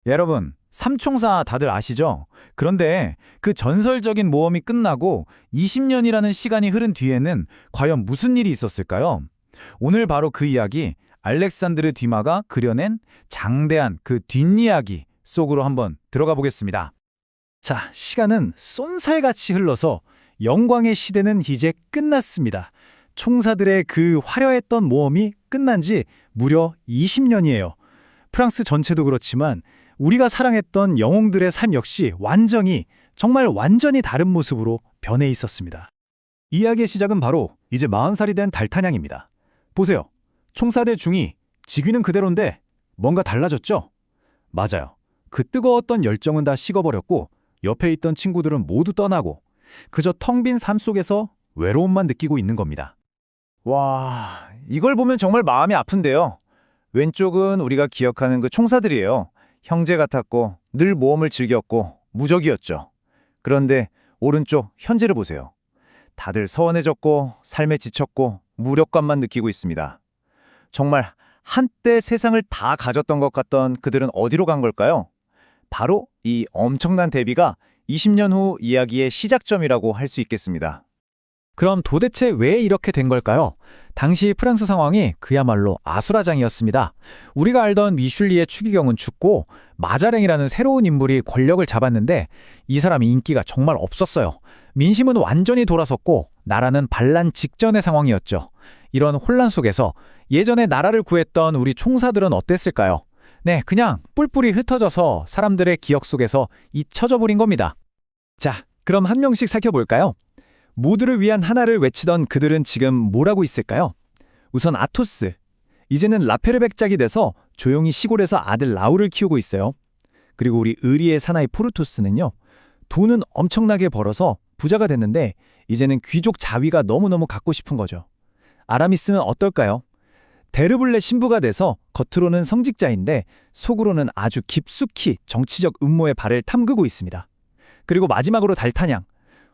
여러분, 삼총사 다들 아시죠? 그런데 그 전설적인 모험이 끝나고 20년이라는 시간이 흐른 뒤에는 과연 무슨 일이 있었을까요? 오늘 바로 그 이야기, 알렉산드르 뒤마가 그려낸 장대한 그 뒷이야기 속으로 한번 들어가 보겠습니다. 자, 시간은 쏜살같이 흘러서 영광의 시대는 이제 끝났습니다. 총사들의 그 화려했던 모험이 끝난 지 무려 20년이에요. 프랑스 전체도 그렇지만 우리가 사랑했던 영웅들의 삶 역시 정말 완전히 다른 모습으로 변해 있었습니다. 이야기의 시작은 바로 이제 40살이 된 달타냥입니다. 보세요. 총사대 중위, 직위는 그대로인데 뭔가 달라졌죠? 맞아요. 그 뜨거웠던 열정은 다 식어버렸고 옆에 있던 친구들은 모두 떠나고 그저 텅 빈 삶 속에서 외로움만 느끼고 있는 겁니다. 와, 이걸 보면 정말 마음이 아픈데요. 왼쪽은 우리가 기억하는 그 총사들이에요. 형제 같았고 늘 모험을 즐겼고 무적이었죠. 그런데 오른쪽 현재를 보세요. 다들 서원해졌고 삶에 지쳤고 무력감만 느끼고 있습니다. 정말 한때 세상을 다 가졌던 것 같던 그들은 어디로 간 걸까요? 바로 이 엄청난 대비가 20년 후 이야기의 시작점이라고 할 수 있겠습니다. 그럼 도대체 왜 이렇게 된 걸까요? 당시 프랑스 상황이 그야말로 아수라장이었습니다. 우리가 알던 미슐리의 추기경은 죽고 마자랭이라는 새로운 인물이 권력을 잡았는데 이 사람이 인기가 정말 없었어요. 민심은 완전히 돌아섰고 나라는 반란 직전의 상황이었죠. 이런 혼란 속에서 예전에 나라를 구했던 우리 총사들은 어땠을까요? 네, 그냥 뿔뿔이 흩어져서 사람들의 기억 속에서 잊혀져 버린 겁니다. 자, 그럼 한 명씩 살펴볼까요? 모두를 위한 하나를 외치던 그들은 지금 뭘 하고 있을까요? 우선 아토스. 이제는 라페르백 짝이 돼서 조용히 시골에서 아들 라울을 키우고 있어요. 그리고 우리 의리의 사나이 포르토스는요. 돈은 엄청나게 벌어서 부자가 됐는데 이제는 귀족 자위가 너무너무 갖고 싶은 거죠. 아라미스는 어떨까요? 데르블레 신부가 돼서 겉으로는 성직자인데 속으로는 아주 깊숙이 정치적 음모의 발을 탐그고 있습니다. 그리고 마지막으로 달타냥.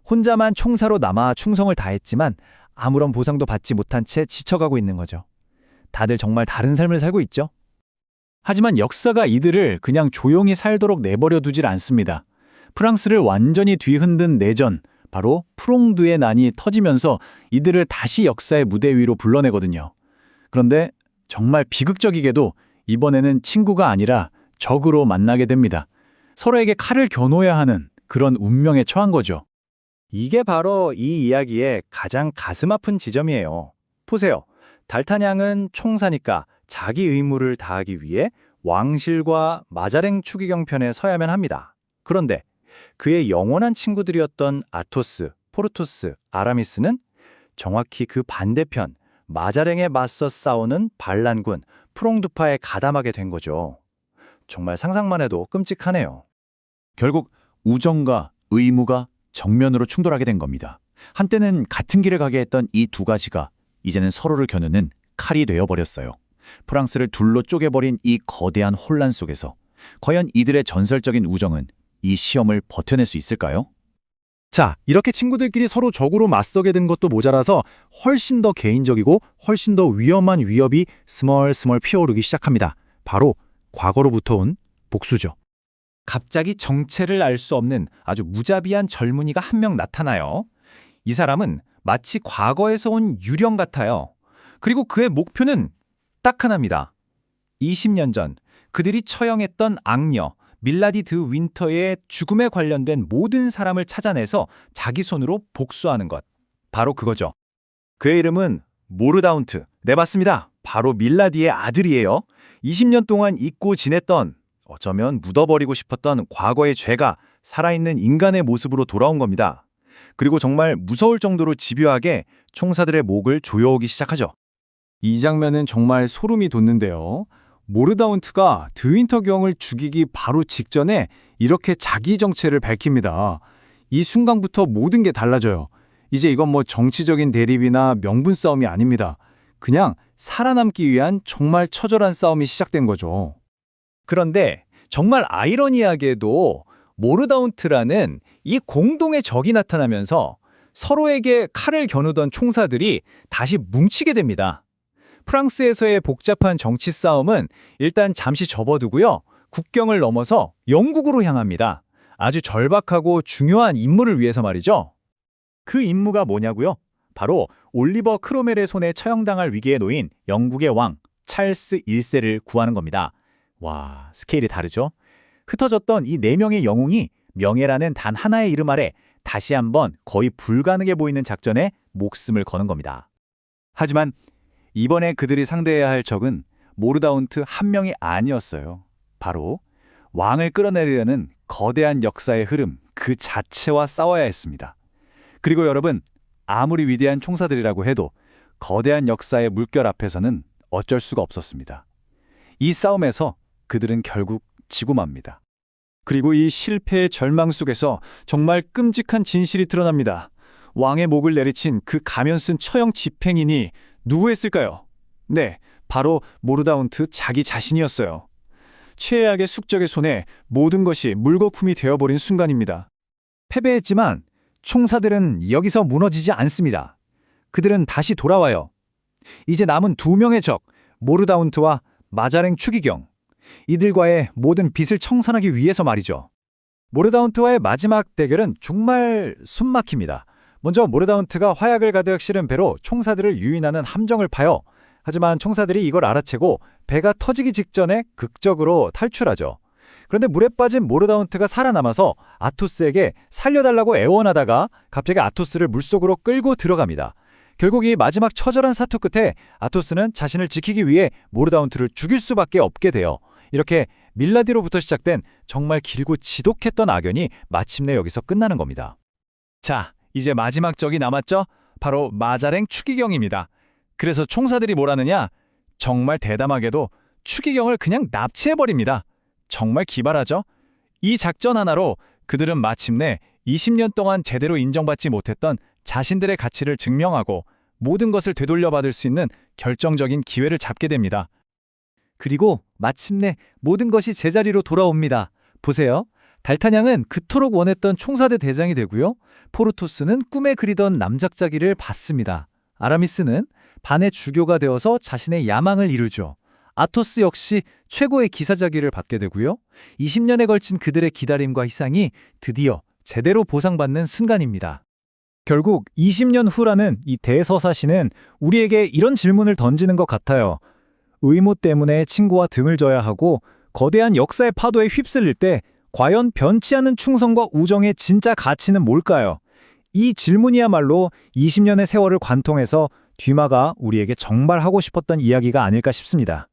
혼자만 총사로 남아 충성을 다했지만 아무런 보상도 받지 못한 채 지쳐가고 있는 거죠. 다들 정말 다른 삶을 살고 있죠. 하지만 역사가 이들을 그냥 조용히 살도록 내버려 두질 않습니다. 프랑스를 완전히 뒤흔든 내전, 바로 프롱드의 난이 터지면서 이들을 다시 역사의 무대 위로 불러내거든요. 그런데 정말 비극적이게도 이번에는 친구가 아니라 적으로 만나게 됩니다. 서로에게 칼을 겨눠야 하는 그런 운명에 처한 거죠. 이게 바로 이 이야기의 가장 가슴 아픈 지점이에요. 보세요. 달타냥은 총사니까 자기 의무를 다하기 위해 왕실과 마자랭 추기경 편에 서야만 합니다. 그런데 그의 영원한 친구들이었던 아토스, 포르토스, 아라미스는 정확히 그 반대편 마자랭에 맞서 싸우는 반란군 프롱두파에 가담하게 된 거죠. 정말 상상만 해도 끔찍하네요. 결국 우정과 의무가 정면으로 충돌하게 된 겁니다. 한때는 같은 길을 가게 했던 이 두 가지가 이제는 서로를 겨누는 칼이 되어버렸어요. 프랑스를 둘로 쪼개버린 이 거대한 혼란 속에서 과연 이들의 전설적인 우정은 이 시험을 버텨낼 수 있을까요? 자, 이렇게 친구들끼리 서로 적으로 맞서게 된 것도 모자라서 훨씬 더 개인적이고 훨씬 더 위험한 위협이 스멀스멀 피어오르기 시작합니다. 바로 과거로부터 온 복수죠. 갑자기 정체를 알 수 없는 아주 무자비한 젊은이가 한 명 나타나요. 이 사람은 마치 과거에서 온 유령 같아요. 그리고 그의 목표는 딱 하나입니다. 20년 전 그들이 처형했던 악녀 밀라디 드 윈터의 죽음에 관련된 모든 사람을 찾아내서 자기 손으로 복수하는 것. 바로 그거죠. 그의 이름은 모르다운트. 네, 맞습니다. 바로 밀라디의 아들이에요. 20년 동안 잊고 지냈던, 어쩌면 묻어버리고 싶었던 과거의 죄가 살아있는 인간의 모습으로 돌아온 겁니다. 그리고 정말 무서울 정도로 집요하게 총사들의 목을 조여오기 시작하죠. 이 장면은 정말 소름이 돋는데요. 모르다운트가 드윈터 경을 죽이기 바로 직전에 이렇게 자기 정체를 밝힙니다. 이 순간부터 모든 게 달라져요. 이제 이건 뭐 정치적인 대립이나 명분 싸움이 아닙니다. 그냥 살아남기 위한 정말 처절한 싸움이 시작된 거죠. 그런데 정말 아이러니하게도 모르다운트라는 이 공동의 적이 나타나면서 서로에게 칼을 겨누던 총사들이 다시 뭉치게 됩니다. 프랑스에서의 복잡한 정치 싸움은 일단 잠시 접어두고요. 국경을 넘어서 영국으로 향합니다. 아주 절박하고 중요한 임무를 위해서 말이죠. 그 임무가 뭐냐고요? 바로 올리버 크로멜의 손에 처형당할 위기에 놓인 영국의 왕 찰스 1세를 구하는 겁니다. 와, 스케일이 다르죠? 흩어졌던 이 4명의 영웅이 명예라는 단 하나의 이름 아래 다시 한번 거의 불가능해 보이는 작전에 목숨을 거는 겁니다. 하지만 이번에 그들이 상대해야 할 적은 모르다운트 한 명이 아니었어요. 바로 왕을 끌어내리려는 거대한 역사의 흐름 그 자체와 싸워야 했습니다. 그리고 여러분, 아무리 위대한 총사들이라고 해도 거대한 역사의 물결 앞에서는 어쩔 수가 없었습니다. 이 싸움에서 그들은 결국 지고 맙니다. 그리고 이 실패의 절망 속에서 정말 끔찍한 진실이 드러납니다. 왕의 목을 내리친 그 가면 쓴 처형 집행인이 누구였을까요? 네, 바로 모르다운트 자기 자신이었어요. 최악의 숙적의 손에 모든 것이 물거품이 되어버린 순간입니다. 패배했지만 총사들은 여기서 무너지지 않습니다. 그들은 다시 돌아와요. 이제 남은 2명의 적, 모르다운트와 마자랭 추기경. 이들과의 모든 빚을 청산하기 위해서 말이죠. 모르다운트와의 마지막 대결은 정말 숨막힙니다. 먼저 모르다운트가 화약을 가득 실은 배로 총사들을 유인하는 함정을 파요. 하지만 총사들이 이걸 알아채고 배가 터지기 직전에 극적으로 탈출하죠. 그런데 물에 빠진 모르다운트가 살아남아서 아토스에게 살려달라고 애원하다가 갑자기 아토스를 물속으로 끌고 들어갑니다. 결국 이 마지막 처절한 사투 끝에 아토스는 자신을 지키기 위해 모르다운트를 죽일 수밖에 없게 돼요. 이렇게 밀라디로부터 시작된 정말 길고 지독했던 악연이 마침내 여기서 끝나는 겁니다. 자, 이제 마지막 적이 남았죠? 바로 마자랭 추기경입니다. 그래서 총사들이 뭐라느냐? 정말 대담하게도 추기경을 그냥 납치해버립니다. 정말 기발하죠? 이 작전 하나로 그들은 마침내 20년 동안 제대로 인정받지 못했던 자신들의 가치를 증명하고 모든 것을 되돌려받을 수 있는 결정적인 기회를 잡게 됩니다. 그리고 마침내 모든 것이 제자리로 돌아옵니다. 보세요. 달타냥은 그토록 원했던 총사대 대장이 되고요. 포르토스는 꿈에 그리던 남작자기를 받습니다. 아라미스는 반의 주교가 되어서 자신의 야망을 이루죠. 아토스 역시 최고의 기사자기를 받게 되고요. 20년에 걸친 그들의 기다림과 희생이 드디어 제대로 보상받는 순간입니다. 결국 20년 후라는 이 대서사시는 우리에게 이런 질문을 던지는 것 같아요. 의무 때문에 친구와 등을 져야 하고 거대한 역사의 파도에 휩쓸릴 때 과연 변치 않는 충성과 우정의 진짜 가치는 뭘까요? 이 질문이야말로 20년의 세월을 관통해서 듀마가 우리에게 정말 하고 싶었던 이야기가 아닐까 싶습니다.